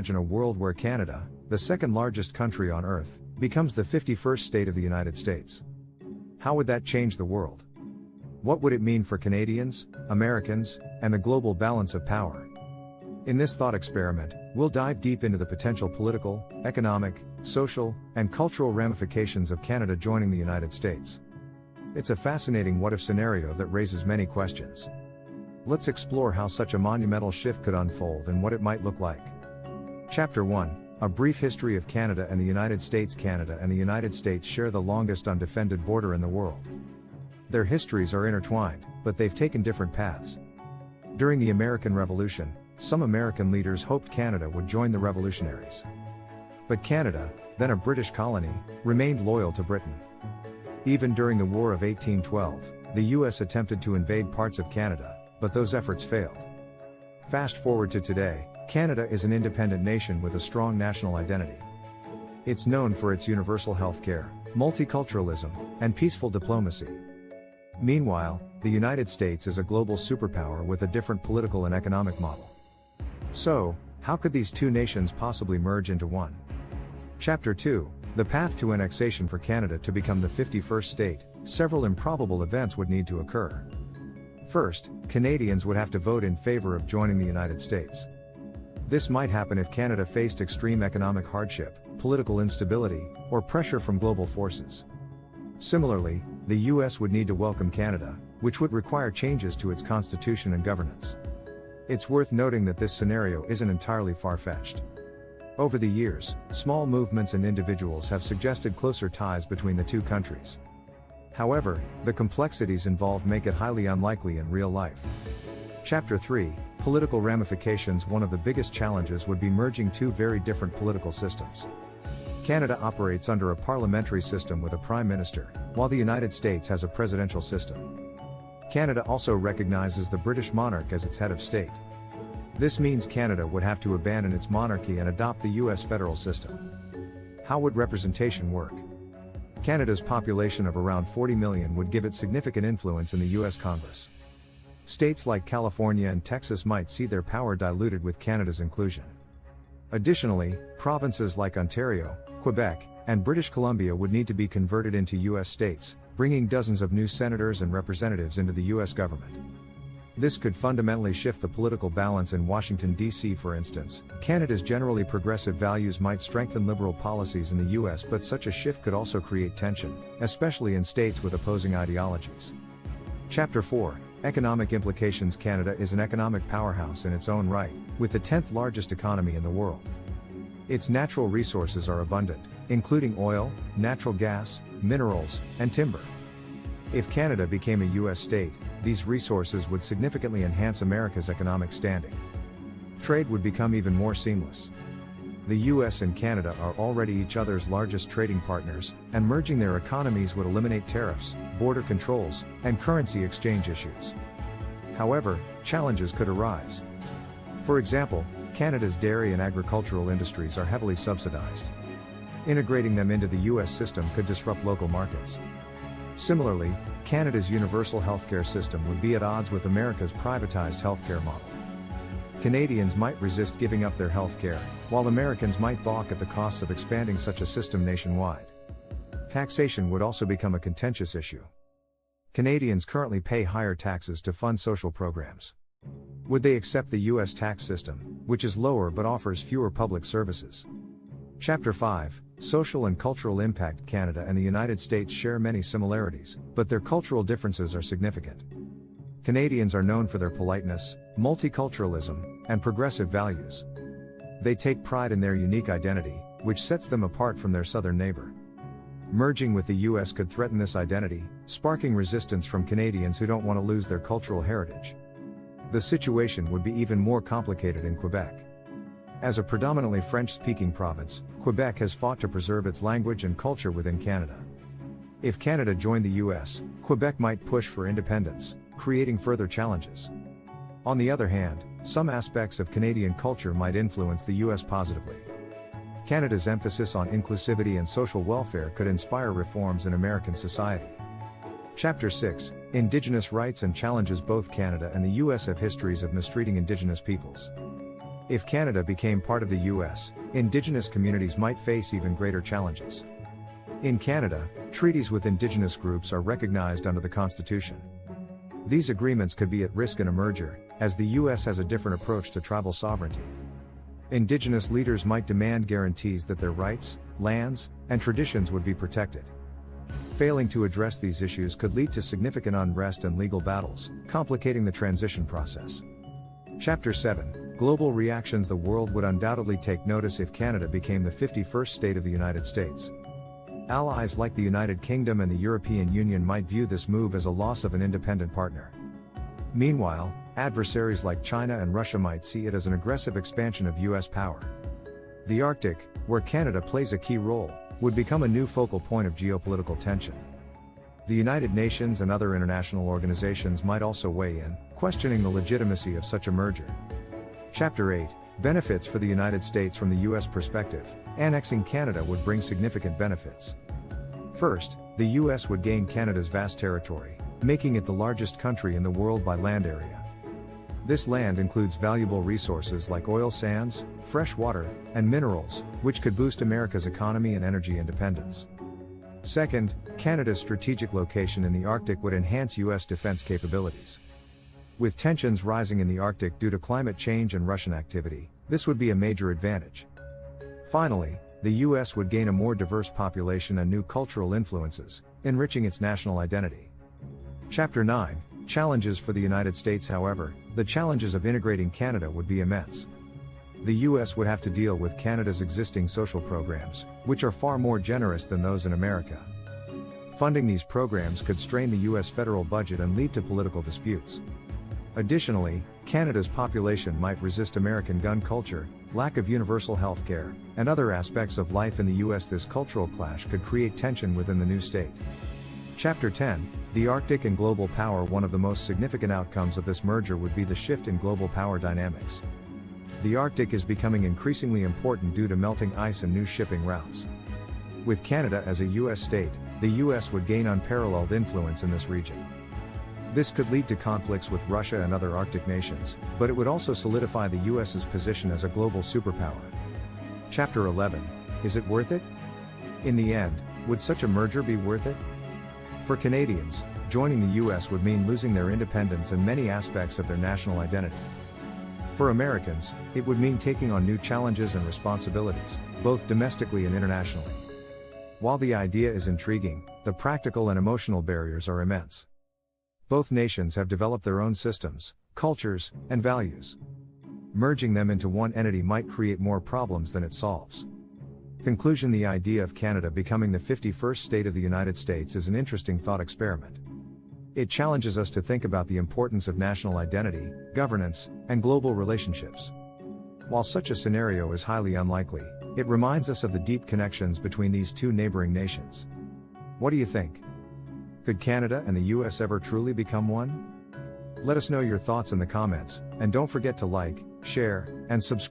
Imagine a world where Canada, the second largest country on Earth, becomes the 51st state of the United States. How would that change the world? What would it mean for Canadians, Americans, and the global balance of power? In this thought experiment, we'll dive deep into the potential political, economic, social, and cultural ramifications of Canada joining the United States. It's a fascinating what-if scenario that raises many questions. Let's explore how such a monumental shift could unfold and what it might look like. Chapter 1: A brief history of Canada and the United States. Canada and the United States share the longest undefended border in the world. Their histories are intertwined, but they've taken different paths. During the American Revolution, some American leaders hoped Canada would join the revolutionaries. But Canada, then a British colony, remained loyal to Britain. Even during the War of 1812, the US attempted to invade parts of Canada, but those efforts failed. Fast forward to today, Canada is an independent nation with a strong national identity. It's known for its universal health care, multiculturalism, and peaceful diplomacy. Meanwhile, the United States is a global superpower with a different political and economic model. So, how could these two nations possibly merge into one? Chapter 2: The path to annexation for Canada to become the 51st state. Several improbable events would need to occur. First, Canadians would have to vote in favor of joining the United States. This might happen if Canada faced extreme economic hardship, political instability, or pressure from global forces. Similarly, the US would need to welcome Canada, which would require changes to its constitution and governance. It's worth noting that this scenario isn't entirely far-fetched. Over the years, small movements and individuals have suggested closer ties between the two countries. However, the complexities involved make it highly unlikely in real life. Chapter 3: Political ramifications. One of the biggest challenges would be merging two very different political systems. Canada operates under a parliamentary system with a prime minister, while the United States has a presidential system. Canada also recognizes the British monarch as its head of state. This means Canada would have to abandon its monarchy and adopt the US federal system. How would representation work? Canada's population of around 40 million would give it significant influence in the US Congress. States like California and Texas might see their power diluted with Canada's inclusion. Additionally, provinces like Ontario, Quebec, and British Columbia would need to be converted into US states, bringing dozens of new senators and representatives into the US government. This could fundamentally shift the political balance in Washington, D.C. For instance, Canada's generally progressive values might strengthen liberal policies in the US, but such a shift could also create tension, especially in states with opposing ideologies. Chapter 4: Economic implications. Canada is an economic powerhouse in its own right, with the 10th largest economy in the world. Its natural resources are abundant, including oil, natural gas, minerals, and timber. If Canada became a US state, these resources would significantly enhance America's economic standing. Trade would become even more seamless. The US and Canada are already each other's largest trading partners, and merging their economies would eliminate tariffs, border controls, and currency exchange issues. However, challenges could arise. For example, Canada's dairy and agricultural industries are heavily subsidized. Integrating them into the US system could disrupt local markets. Similarly, Canada's universal healthcare system would be at odds with America's privatized healthcare model. Canadians might resist giving up their healthcare, while Americans might balk at the costs of expanding such a system nationwide. Taxation would also become a contentious issue. Canadians currently pay higher taxes to fund social programs. Would they accept the US tax system, which is lower but offers fewer public services? Chapter 5: Social and cultural impact. Canada and the United States share many similarities, but their cultural differences are significant. Canadians are known for their politeness, multiculturalism, and progressive values. They take pride in their unique identity, which sets them apart from their southern neighbor. Merging with the US could threaten this identity, sparking resistance from Canadians who don't want to lose their cultural heritage. The situation would be even more complicated in Quebec. As a predominantly French-speaking province, Quebec has fought to preserve its language and culture within Canada. If Canada joined the US, Quebec might push for independence, creating further challenges. On the other hand, some aspects of Canadian culture might influence the US positively. Canada's emphasis on inclusivity and social welfare could inspire reforms in American society. Chapter 6: Indigenous rights and challenges. Both Canada and the US have histories of mistreating Indigenous peoples. If Canada became part of the US, Indigenous communities might face even greater challenges. In Canada, treaties with Indigenous groups are recognized under the Constitution. These agreements could be at risk in a merger, as the US has a different approach to tribal sovereignty. Indigenous leaders might demand guarantees that their rights, lands, and traditions would be protected. Failing to address these issues could lead to significant unrest and legal battles, complicating the transition process. Chapter 7: Global Reactions. The world would undoubtedly take notice if Canada became the 51st state of the United States. Allies like the United Kingdom and the European Union might view this move as a loss of an independent partner. Meanwhile, adversaries like China and Russia might see it as an aggressive expansion of US power. The Arctic, where Canada plays a key role, would become a new focal point of geopolitical tension. The United Nations and other international organizations might also weigh in, questioning the legitimacy of such a merger. Chapter 8: Benefits for the United States. From the US perspective, annexing Canada would bring significant benefits. First, the US would gain Canada's vast territory, making it the largest country in the world by land area. This land includes valuable resources like oil sands, fresh water, and minerals, which could boost America's economy and energy independence. Second, Canada's strategic location in the Arctic would enhance US defense capabilities. With tensions rising in the Arctic due to climate change and Russian activity, this would be a major advantage. Finally, the US would gain a more diverse population and new cultural influences, enriching its national identity. Chapter 9: Challenges for the United States. However, the challenges of integrating Canada would be immense. The US would have to deal with Canada's existing social programs, which are far more generous than those in America. Funding these programs could strain the US federal budget and lead to political disputes. Additionally, Canada's population might resist American gun culture, lack of universal health care, and other aspects of life in the US. This cultural clash could create tension within the new state. Chapter 10: The Arctic and Global Power. One of the most significant outcomes of this merger would be the shift in global power dynamics. The Arctic is becoming increasingly important due to melting ice and new shipping routes. With Canada as a US state, the US would gain unparalleled influence in this region. This could lead to conflicts with Russia and other Arctic nations, but it would also solidify the US's position as a global superpower. Chapter 11: Is it worth it? In the end, would such a merger be worth it? For Canadians, joining the US would mean losing their independence and many aspects of their national identity. For Americans, it would mean taking on new challenges and responsibilities, both domestically and internationally. While the idea is intriguing, the practical and emotional barriers are immense. Both nations have developed their own systems, cultures, and values. Merging them into one entity might create more problems than it solves. Conclusion: The idea of Canada becoming the 51st state of the United States is an interesting thought experiment. It challenges us to think about the importance of national identity, governance, and global relationships. While such a scenario is highly unlikely, it reminds us of the deep connections between these two neighboring nations. What do you think? Could Canada and the US ever truly become one? Let us know your thoughts in the comments, and don't forget to like, share, and subscribe.